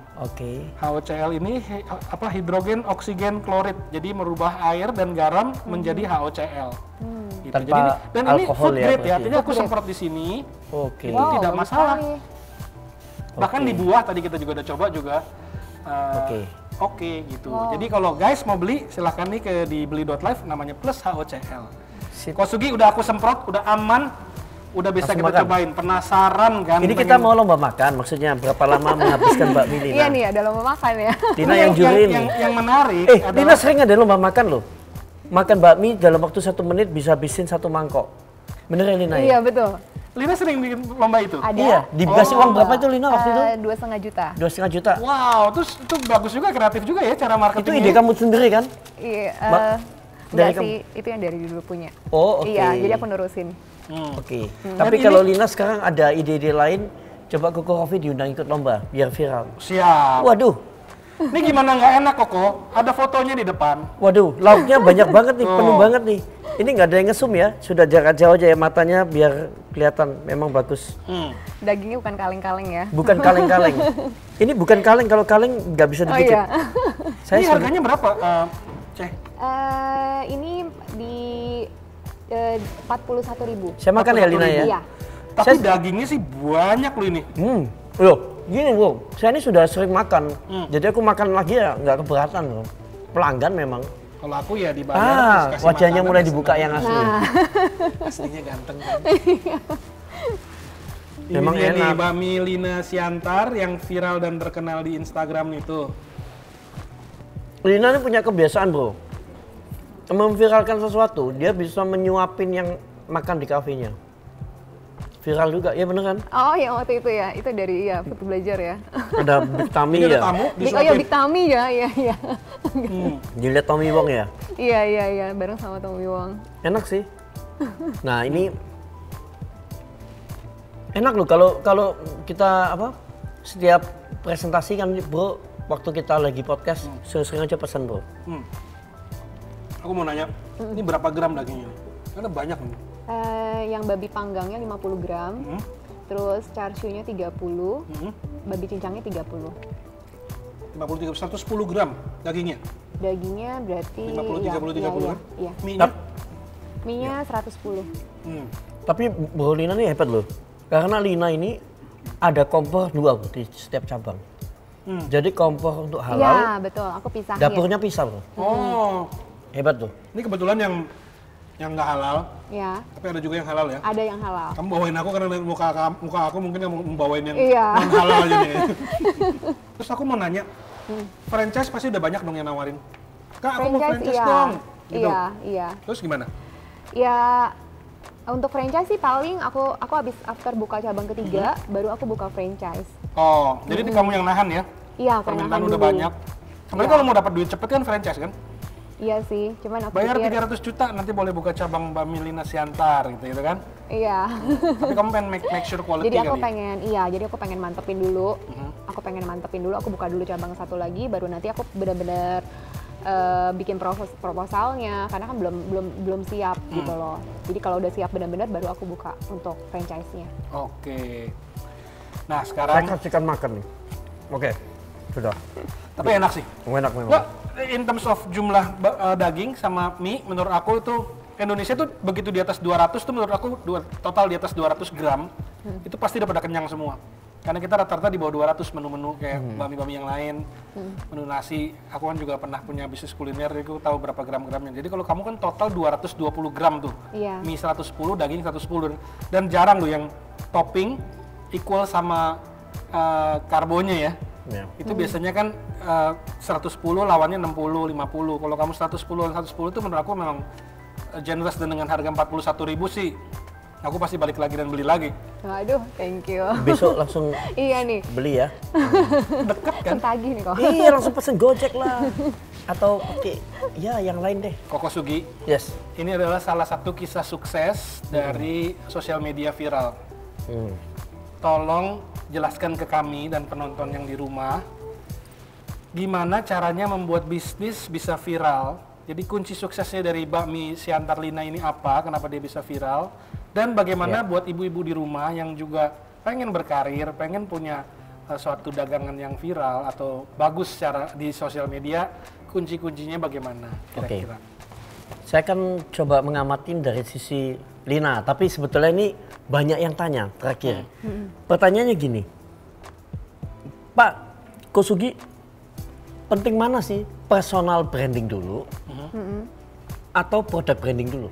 B: HOCl ini hidrogen oksigen klorid. Jadi merubah air dan garam menjadi HOCl. Gitu.
C: Tanpa
B: dan ini food grade ya. Artinya aku semprot di sini. Itu tidak masalah. Bahkan di buah tadi kita juga udah coba juga oke gitu. Jadi kalau guys mau beli silahkan nih ke di beli.live namanya plus HOCl. Kosugi udah aku semprot, udah aman, udah bisa kita cobain. Penasaran kan?
C: Ini kita mau lomba makan, maksudnya berapa lama menghabiskan bakmi Lina?
A: Iya nih, ada lomba makan ya.
C: Lina yang juri ini.
B: Yang menarik
C: adalah Lina sering ada lomba makan loh. Makan bakmi dalam waktu 1 menit bisa habisin 1 mangkok. Bener ya Lina?
A: Iya betul.
B: Lina sering bikin lomba itu?
A: Ada.
C: Iya, dikasih uang berapa itu Lina waktu itu?
A: 2,5 juta.
C: 2,5 juta.
B: Wow, terus itu bagus juga, kreatif juga ya cara marketingnya.
C: Itu ide kamu sendiri kan?
A: Iya,
C: dari
A: sih, itu yang dari dulu punya.
C: Oke.
A: Iya, jadi aku nerusin.
C: Tapi kalau Lina sekarang ada ide-ide lain, coba Koko Rofi diundang ikut lomba, biar viral.
B: Siap.
C: Waduh.
B: Ini gimana nggak enak Koko? Ada fotonya di depan.
C: Waduh, lauknya banyak banget nih, penuh banget nih. Ini nggak ada yang ngesum ya, sudah jarak jauh aja ya matanya biar kelihatan memang bagus.
A: Dagingnya bukan kaleng-kaleng ya?
C: Bukan kaleng-kaleng. Ini bukan kaleng, kalau kaleng nggak bisa dikit.
A: Iya.
B: Ini harganya berapa, Ceh?
A: Ini di 41.000.
C: Saya makan ya Lina ya?
A: Iya.
B: Tapi dagingnya sih banyak loh ini.
C: Loh, gini bro, saya ini sudah sering makan. Jadi aku makan lagi ya nggak keberatan loh. Pelanggan memang.
B: Kalau aku ya dibayar.
C: Wajahnya mulai dibuka yang asli.
B: Aslinya ganteng kan.
C: Memang
B: ini
C: enak.
B: Nih, Bami Lina Siantar yang viral dan terkenal di Instagram itu.
C: Lina ini punya kebiasaan bro, memviralkan sesuatu, dia bisa menyuapin yang makan di kafenya. viral juga, ya bener kan?
A: Oh yang waktu itu ya, itu dari Food Belajar ya.
C: Ada Big Tummy ya?
B: Ada tamu
A: Oh ya Big Tummy ya, iya.
C: Dilihat Tommy Wong ya?
A: Iya, bareng sama Tommy Wong.
C: Enak sih. Nah ini enak loh kalau kita setiap presentasi kan bro, waktu kita lagi podcast sering-sering aja pesan bro.
B: Aku mau nanya, ini berapa gram dagingnya? Karena banyak nih.
A: Yang babi panggangnya 50 gram, terus char siu-nya 30, babi cincangnya 30.
B: 50, 110 gram dagingnya?
A: Dagingnya berarti
B: 50, 30, 30 kan?
A: Iya. Mie-nya 110.
C: Tapi Bro Lina ini hebat loh, karena Lina ini ada kompor 2 di setiap cabang. Jadi kompor untuk halal.
A: Iya betul, aku pisahin.
C: Dapurnya pisah loh.
B: Oh,
C: hebat tuh.
B: ini kebetulan yang nggak halal.
A: Ya.
B: Tapi ada juga yang halal ya.
A: Ada yang halal.
B: Kamu bawain aku karena muka aku mungkin yang membawain yang
A: Iya.
B: non halal aja nih. Terus aku mau nanya, franchise pasti udah banyak dong yang nawarin. Kak, aku mau franchise dong. Gitu.
A: Iya.
B: Terus gimana?
A: Ya untuk franchise sih paling aku habis after buka cabang ketiga baru aku buka franchise.
B: Oh, jadi kamu yang nahan ya?
A: Iya,
B: permintaan udah banyak. Sebenarnya kalau mau dapat duit cepet kan franchise kan?
A: Iya sih, cuman aku
B: bayar
A: pikir
B: 300 juta nanti boleh buka cabang Bami Lina Siantar gitu kan?
A: Iya.
B: Tapi kamu pengen make sure quality
A: jadi aku
B: kali.
A: jadi aku pengen mantepin dulu. Aku buka dulu cabang satu lagi, baru nanti aku benar-benar bikin proposalnya karena kan belum siap gitu loh. Jadi kalau udah siap benar-benar baru aku buka untuk franchise-nya.
B: Oke. Nah, sekarang
C: saya kasihkan makan nih. Oke. Sudah.
B: Tapi enak sih.
C: Enak memang.
B: Nggak, in terms of jumlah daging sama mie, menurut aku itu Indonesia tuh begitu di atas 200 tuh menurut aku total di atas 200 gram itu pasti udah pada kenyang semua. Karena kita rata-rata di bawah 200 menu-menu kayak bami-bami yang lain, menu nasi. Aku kan juga pernah punya bisnis kuliner, jadi aku tahu berapa gram-gramnya. Jadi kalau kamu kan total 220 gram tuh, mie 110, daging 110, dan jarang tuh yang topping equal sama karbonya ya. Itu biasanya kan 110 lawannya 60, 50. Kalau kamu 110 dan 110 itu menurut aku memang generous, dan dengan harga 41.000 sih aku pasti balik lagi dan beli lagi.
A: Waduh, thank you.
C: Besok langsung
A: iya nih.
C: Beli ya.
B: Deket kan?
A: Tagih nih kok.
C: Iya, langsung pesen Gojek lah. Atau pakai ya yang lain deh.
B: Koko Sugi.
C: Yes.
B: Ini adalah salah satu kisah sukses dari sosial media viral. Tolong jelaskan ke kami dan penonton yang di rumah, gimana caranya membuat bisnis bisa viral. Jadi kunci suksesnya dari bakmi Siantar Lina ini apa, kenapa dia bisa viral, dan bagaimana buat ibu-ibu di rumah yang juga pengen berkarir, pengen punya suatu dagangan yang viral atau bagus secara di sosial media, kunci-kuncinya bagaimana kira-kira?
C: Saya akan coba ngamatin dari sisi Lina, tapi sebetulnya ini banyak yang tanya terakhir. Pertanyaannya gini, Pak Kosugi, penting mana sih personal branding dulu atau produk branding dulu?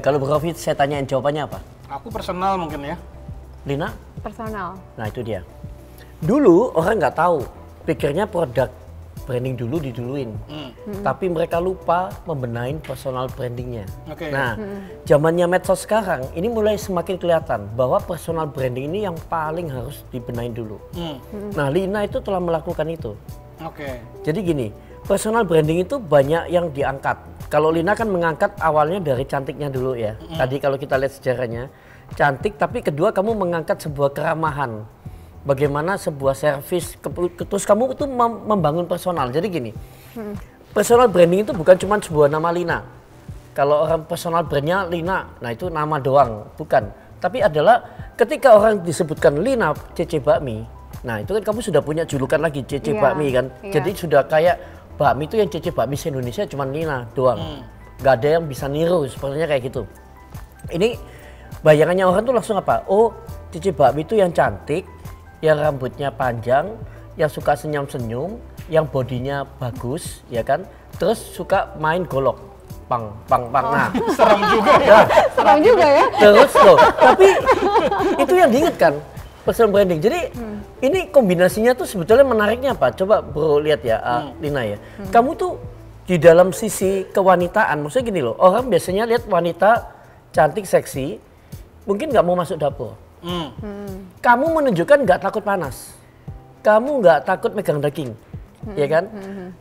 C: Kalau Bro Fit saya tanyain jawabannya apa?
B: Aku personal mungkin ya.
C: Lina?
A: Personal.
C: Nah itu dia. Dulu orang nggak tahu, pikirnya produk branding dulu diduluin, tapi mereka lupa membenahin personal brandingnya. Nah, zamannya medsos sekarang ini mulai semakin kelihatan bahwa personal branding ini yang paling harus dibenahin dulu. Nah, Lina itu telah melakukan itu. Jadi gini, personal branding itu banyak yang diangkat. Kalau Lina kan mengangkat awalnya dari cantiknya dulu ya. Tadi kalau kita lihat sejarahnya, cantik, tapi kedua kamu mengangkat sebuah keramahan. Bagaimana sebuah servis, terus kamu itu membangun personal. Jadi gini, personal branding itu bukan cuma sebuah nama Lina. Kalau orang personal brandnya Lina, nah itu nama doang, bukan. Tapi adalah ketika orang disebutkan Lina Cece Bakmi, nah itu kan kamu sudah punya julukan lagi Cece Bakmi kan. Jadi sudah kayak bakmi itu yang Cece Bakmi se-Indonesia cuma Lina doang. Gak ada yang bisa niru, sepertinya kayak gitu. Ini bayangannya orang tuh langsung apa? Oh, Cece Bakmi itu yang cantik, yang rambutnya panjang, yang suka senyum-senyum, yang bodinya bagus, ya kan? Terus suka main golok, pang. Nah,
B: serem juga ya.
A: Serem juga ya.
C: Terus loh, tapi itu yang diingatkan personal branding. Jadi ini kombinasinya tuh sebetulnya menariknya apa? Coba Bro lihat ya, Lina ya. Kamu tuh di dalam sisi kewanitaan, maksudnya gini loh, orang biasanya lihat wanita cantik, seksi, mungkin nggak mau masuk dapur. Kamu menunjukkan nggak takut panas, kamu nggak takut megang daging, ya kan?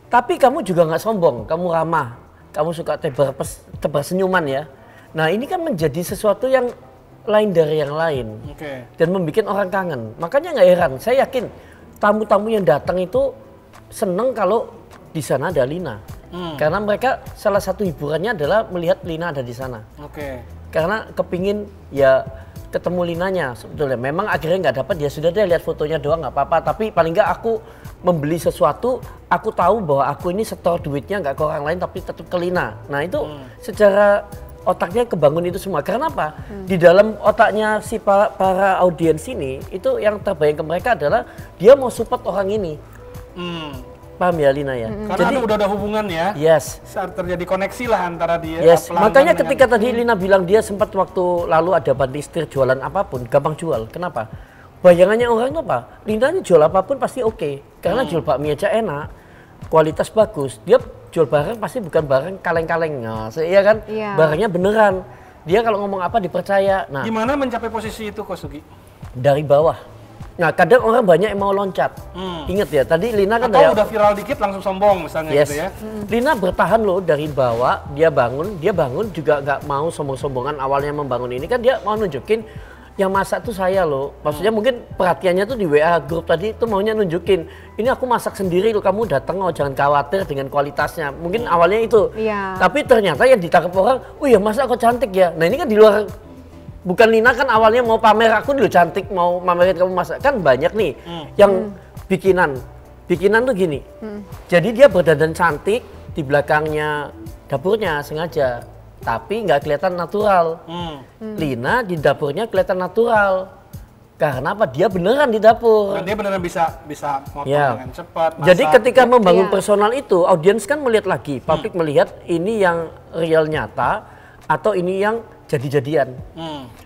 C: Tapi kamu juga nggak sombong, kamu ramah, kamu suka tebar senyuman ya. Nah ini kan menjadi sesuatu yang lain dari yang lain, dan membuat orang kangen. Makanya nggak heran, saya yakin tamu-tamu yang datang itu seneng kalau di sana ada Lina, karena mereka salah satu hiburannya adalah melihat Lina ada di sana. Karena kepingin ya ketemu Linanya sebetulnya. Memang akhirnya nggak dapat, ya sudah deh lihat fotonya doang nggak apa-apa. Tapi paling nggak aku membeli sesuatu, aku tahu bahwa aku ini setor duitnya nggak ke orang lain tapi tetap ke Lina. Nah itu secara otaknya kebangun itu semua. Karena apa? Di dalam otaknya si para audiens ini, itu yang terbayang ke mereka adalah dia mau support orang ini. Paham ya Lina ya?
B: Karena udah ada hubungan ya.
C: Yes.
B: Saat terjadi koneksi lah antara dia.
C: Yes. Makanya ketika tadi Lina bilang dia sempat waktu lalu ada banting setir jualan apapun, gampang jual. Kenapa? Bayangannya orang itu apa? Lina ini jual apapun pasti oke. Karena jual bakmi aja enak, kualitas bagus. Dia jual barang pasti bukan barang kaleng-kaleng. Nah, iya kan? Barangnya beneran. Dia kalau ngomong apa dipercaya. Nah,
B: gimana mencapai posisi itu, Kosugi?
C: Dari bawah. Nah, kadang orang banyak yang mau loncat. Ingat ya, tadi Lina kan
B: udah viral dikit langsung sombong misalnya gitu ya.
C: Lina bertahan loh dari bawah, dia bangun juga nggak mau sombong-sombongan awalnya membangun ini kan dia mau nunjukin yang masak tuh saya loh. Maksudnya mungkin perhatiannya tuh di WA grup tadi tuh maunya nunjukin, ini aku masak sendiri loh, kamu datang jangan khawatir dengan kualitasnya. Mungkin awalnya itu. Tapi ternyata yang ditangkap orang, oh ya masak kok cantik ya. Nah ini kan di luar. Bukan Lina kan awalnya mau pamer aku dulu cantik, mau pamerin kamu masak. Kan banyak nih yang bikinan tuh gini. Jadi dia berdandan cantik, di belakangnya dapurnya sengaja. Tapi nggak kelihatan natural. Lina di dapurnya kelihatan natural. Karena apa? Dia beneran di dapur.
B: Dan dia beneran bisa motong dengan cepat.
C: Jadi ketika membangun personal itu, audiens kan melihat lagi. Publik melihat ini yang real nyata atau ini yang jadi-jadian.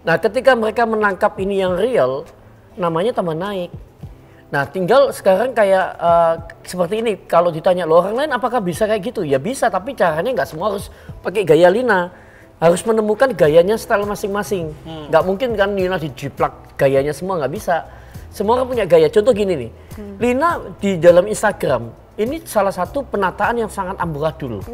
C: Nah ketika mereka menangkap ini yang real, namanya tambah naik. Nah tinggal sekarang kayak seperti ini, kalau ditanya loh orang lain apakah bisa kayak gitu? Ya bisa, tapi caranya nggak semua harus pakai gaya Lina. Harus menemukan gayanya style masing-masing. Nggak mungkin kan Lina dijiplak gayanya semua, nggak bisa. Semua orang punya gaya. Contoh gini nih, Lina di dalam Instagram, ini salah satu penataan yang sangat amburadul.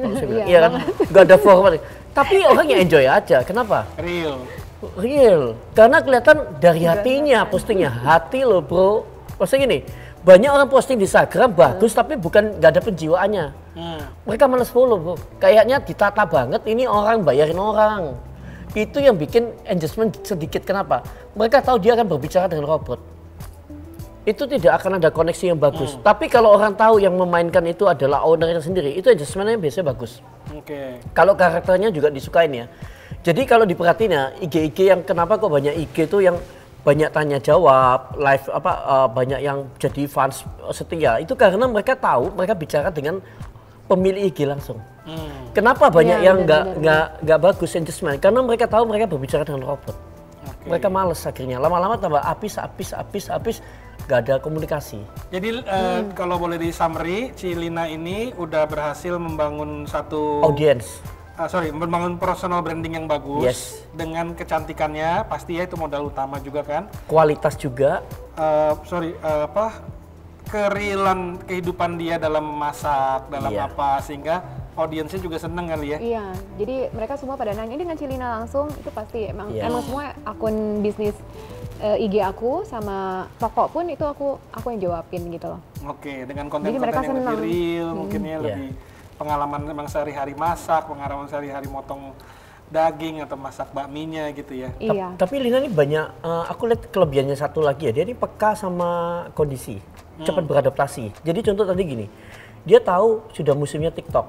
C: Iya kan? Gak ada format. Tapi orang yang enjoy aja. Kenapa? Real. Karena kelihatan dari hatinya postingnya. Hati loh bro. Maksudnya gini, banyak orang posting di Instagram bagus tapi bukan gak ada penjiwaannya. Mereka males follow bro. Kayaknya ditata banget, ini orang bayarin orang. Itu yang bikin engagement sedikit. Kenapa? Mereka tahu dia akan berbicara dengan robot. Itu tidak akan ada koneksi yang bagus. Tapi kalau orang tahu yang memainkan itu adalah ownernya sendiri, itu adjustmentnya biasanya bagus. Kalau karakternya juga disukain ya. Jadi kalau diperhatiin ya, IG yang kenapa kok banyak IG itu yang banyak tanya jawab, live banyak yang jadi fans setia. Itu karena mereka tahu mereka bicara dengan pemilik IG langsung. Kenapa banyak yang nggak bagus engagement? Karena mereka tahu mereka berbicara dengan robot. Mereka males akhirnya. Lama-lama tambah habis. Gak ada komunikasi.
B: Jadi kalau boleh di summary, si Lina ini udah berhasil membangun satu
C: audience.
B: Membangun personal branding yang bagus. Dengan kecantikannya, pasti ya itu modal utama juga kan.
C: Kualitas juga.
B: Kerealan kehidupan dia dalam masak, dalam apa, sehingga audiensnya juga seneng kali ya.
A: Iya, jadi mereka semua pada nanya dengan Cilina langsung, itu pasti emang semua akun bisnis IG aku sama toko pun itu aku yang jawabin gitu loh.
B: Dengan konten-konten yang lebih real, mungkin ya lebih pengalaman memang sehari-hari masak, pengalaman sehari-hari motong daging atau masak bakminya gitu ya.
C: Tapi Lina ini banyak, aku lihat kelebihannya satu lagi ya, dia ini peka sama kondisi, cepat beradaptasi. Jadi contoh tadi gini, dia tahu sudah musimnya TikTok,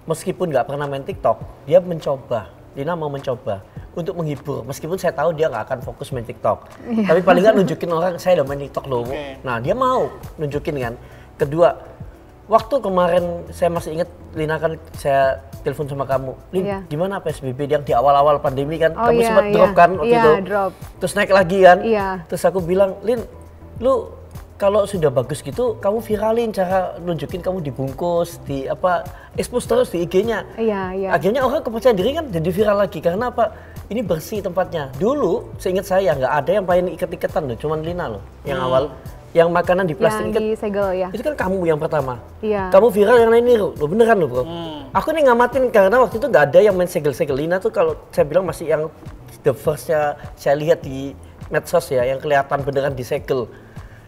C: meskipun nggak pernah main TikTok, dia mencoba. Lina mau mencoba untuk menghibur, meskipun saya tahu dia nggak akan fokus main TikTok, tapi paling nggak nunjukin orang saya udah main TikTok loh. Nah dia mau nunjukin kan. Kedua, waktu kemarin saya masih ingat Lina kan saya telepon sama kamu, Lin gimana PSBB yang di awal-awal pandemi kan, kamu sempat drop kan waktu itu, terus naik lagi kan, terus aku bilang Lin, lu kalau sudah bagus gitu, kamu viralin cara nunjukin kamu dibungkus, di apa, expose terus di IG-nya.
A: Iya.
C: Akhirnya orang kepercayaan diri kan jadi viral lagi. Karena apa? Ini bersih tempatnya. Dulu, seingat saya nggak ada yang pengen iket-iketan loh, cuman Lina loh yang awal. Yang makanan di plastik
A: yang di segel ya.
C: Itu kan kamu yang pertama.
A: Iya.
C: Kamu viral yang lain niru. Lo beneran lo bro. Aku nih ngamatin karena waktu itu nggak ada yang main segel-segel. Lina tuh kalau saya bilang masih yang the first-nya saya lihat di medsos ya, yang kelihatan beneran disegel.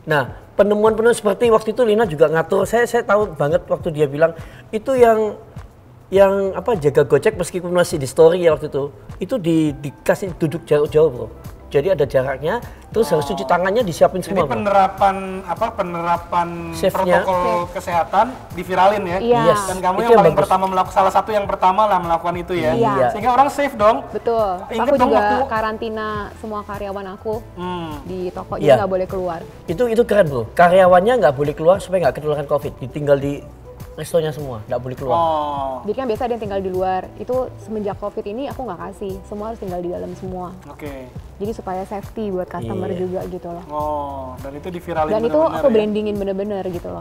C: Nah, penemuan-penemuan seperti waktu itu Lina juga ngatur. Saya tahu banget waktu dia bilang itu yang apa jaga Gojek meskipun masih di story ya waktu itu dikasih duduk jauh-jauh bro. Jadi ada jaraknya, terus harus cuci tangannya disiapin semua.
B: Jadi penerapan protokol kesehatan diviralin ya.
A: Yes.
B: Dan kamu yang paling pertama melakukan, salah satu yang pertama lah melakukan itu ya.
A: Iya.
B: Sehingga orang safe dong.
A: Betul.
B: Ingat
A: aku
B: dong
A: juga
B: waktu
A: karantina semua karyawan aku di toko,
C: Iya.
A: jadi nggak boleh keluar.
C: Itu keren bro. Karyawannya nggak boleh keluar supaya nggak ketularan COVID. Ditinggal di restonya semua, nggak boleh keluar.
A: Jadi kan biasa ada yang tinggal di luar. Itu semenjak COVID ini aku nggak kasih. Semua harus tinggal di dalam semua. Jadi supaya safety buat customer juga gitu loh.
B: Dan itu diviralin
A: dan itu
B: bener-bener
A: aku
B: ya?
A: brandingin bener-bener gitu loh.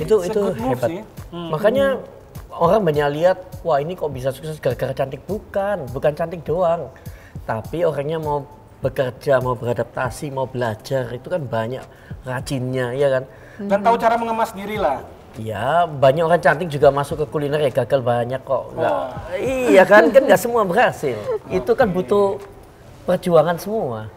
C: Itu hebat. Makanya orang banyak lihat, wah ini kok bisa sukses gara-gara cantik. Bukan cantik doang. Tapi orangnya mau bekerja, mau beradaptasi, mau belajar, itu kan banyak rajinnya, ya kan?
B: Dan tahu cara mengemas diri lah.
C: Ya, banyak orang cantik juga masuk ke kuliner ya gagal banyak kok. Iya kan nggak semua berhasil. Itu kan butuh perjuangan semua.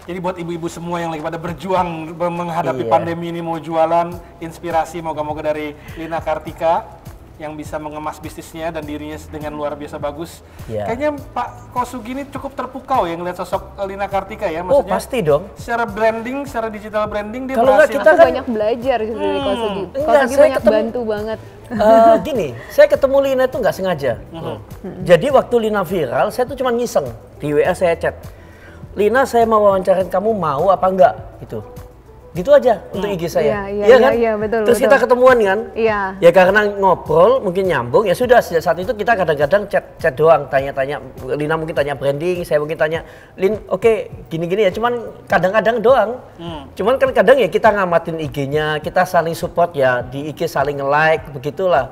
B: Jadi buat ibu-ibu semua yang lagi pada berjuang menghadapi pandemi ini mau jualan, inspirasi moga-moga dari Lina Kartika yang bisa mengemas bisnisnya dan dirinya dengan luar biasa bagus. Kayaknya Pak Kosugi ini cukup terpukau ya ngeliat sosok Lina Kartika ya. Maksudnya,
C: pasti dong.
B: Secara branding, secara digital branding dia
C: kalau
B: berhasil.
C: Kita
A: aku banyak belajar gitu dari Kosugi. Kosugi banyak bantu banget.
C: Gini, saya ketemu Lina itu nggak sengaja. Jadi waktu Lina viral, saya tuh cuma ngiseng. Di WA saya chat, Lina saya mau wawancarin kamu, mau apa enggak? Gitu aja untuk IG saya. Iya kan?
A: Iya, betul.
C: Terus kita ketemuan kan?
A: Iya.
C: Ya karena ngobrol mungkin nyambung, ya sudah sejak saat itu kita kadang-kadang chat doang, tanya-tanya. Lina mungkin tanya branding, saya mungkin tanya, Lin, oke, gini-gini ya, cuman kadang-kadang doang. Cuman kan kadang ya kita ngamatin IG-nya, kita saling support ya, di IG saling like, begitulah.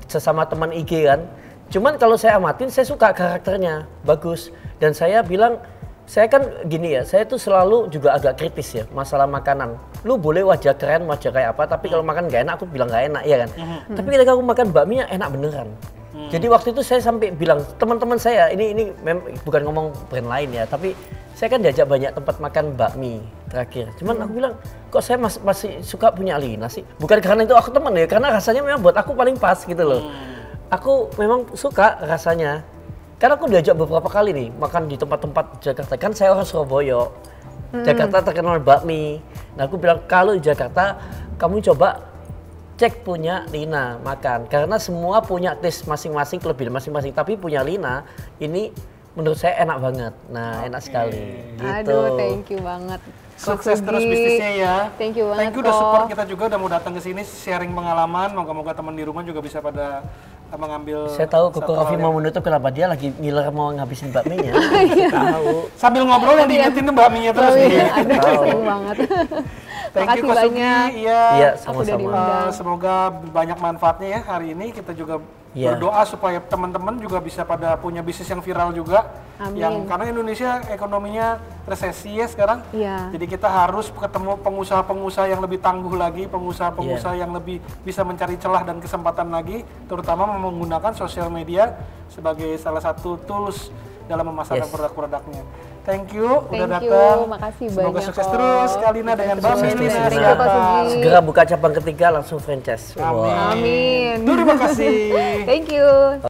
C: Sesama teman IG kan. Cuman kalau saya amatin, saya suka karakternya, bagus. Dan saya bilang, saya kan gini ya, saya tuh selalu juga agak kritis ya masalah makanan. Lu boleh wajah keren, wajah kayak apa, tapi kalau makan gak enak aku bilang gak enak, ya kan? Tapi ketika aku makan bakminya enak beneran. Jadi waktu itu saya sampai bilang, teman-teman saya, ini bukan ngomong brand lain ya, tapi saya kan diajak banyak tempat makan bakmi terakhir. Cuman aku bilang, kok saya masih suka punya Lina sih? Bukan karena itu aku teman ya, karena rasanya memang buat aku paling pas gitu loh. Aku memang suka rasanya. Karena aku diajak beberapa kali nih makan di tempat-tempat Jakarta. Kan saya orang Surabaya. Jakarta terkenal bakmi. Nah aku bilang kalau di Jakarta kamu coba cek punya Lina makan. Karena semua punya taste masing-masing, kelebihan masing-masing. Tapi punya Lina ini menurut saya enak banget. Nah enak sekali. Gitu.
A: Aduh, thank you banget.
B: Sukses terus bisnisnya ya.
A: Thank you banget.
B: Thank you udah support kita juga, udah mau datang ke sini sharing pengalaman. Moga-moga teman di rumah juga bisa pada mengambil.
C: Saya tahu Koko Coffee mau menutup, kenapa dia lagi ngiler mau ngabisin bakminya. Tahu.
B: Sambil ngobrol yang diingetin tuh bakminya terus nih.
A: Aduh, sering banget.
B: Thank you
A: Makasih banyak.
C: Iya, sama-sama.
B: Semoga banyak manfaatnya ya hari ini. Kita juga berdoa supaya teman-teman juga bisa pada punya bisnis yang viral juga.
A: Amin.
B: Karena Indonesia ekonominya resesi ya sekarang.
A: Iya.
B: Jadi kita harus ketemu pengusaha-pengusaha yang lebih tangguh lagi, pengusaha-pengusaha yang lebih bisa mencari celah dan kesempatan lagi, terutama menggunakan sosial media sebagai salah satu tools dalam memasarkan produk-produknya. Thank you udah datang.
A: Makasih banyak.
B: Semoga sukses terus Kalina dengan Bakmi Lina.
C: Segera buka cabang ketiga langsung franchise.
B: Amin.
A: Amin.
B: Terima kasih.
A: Thank you.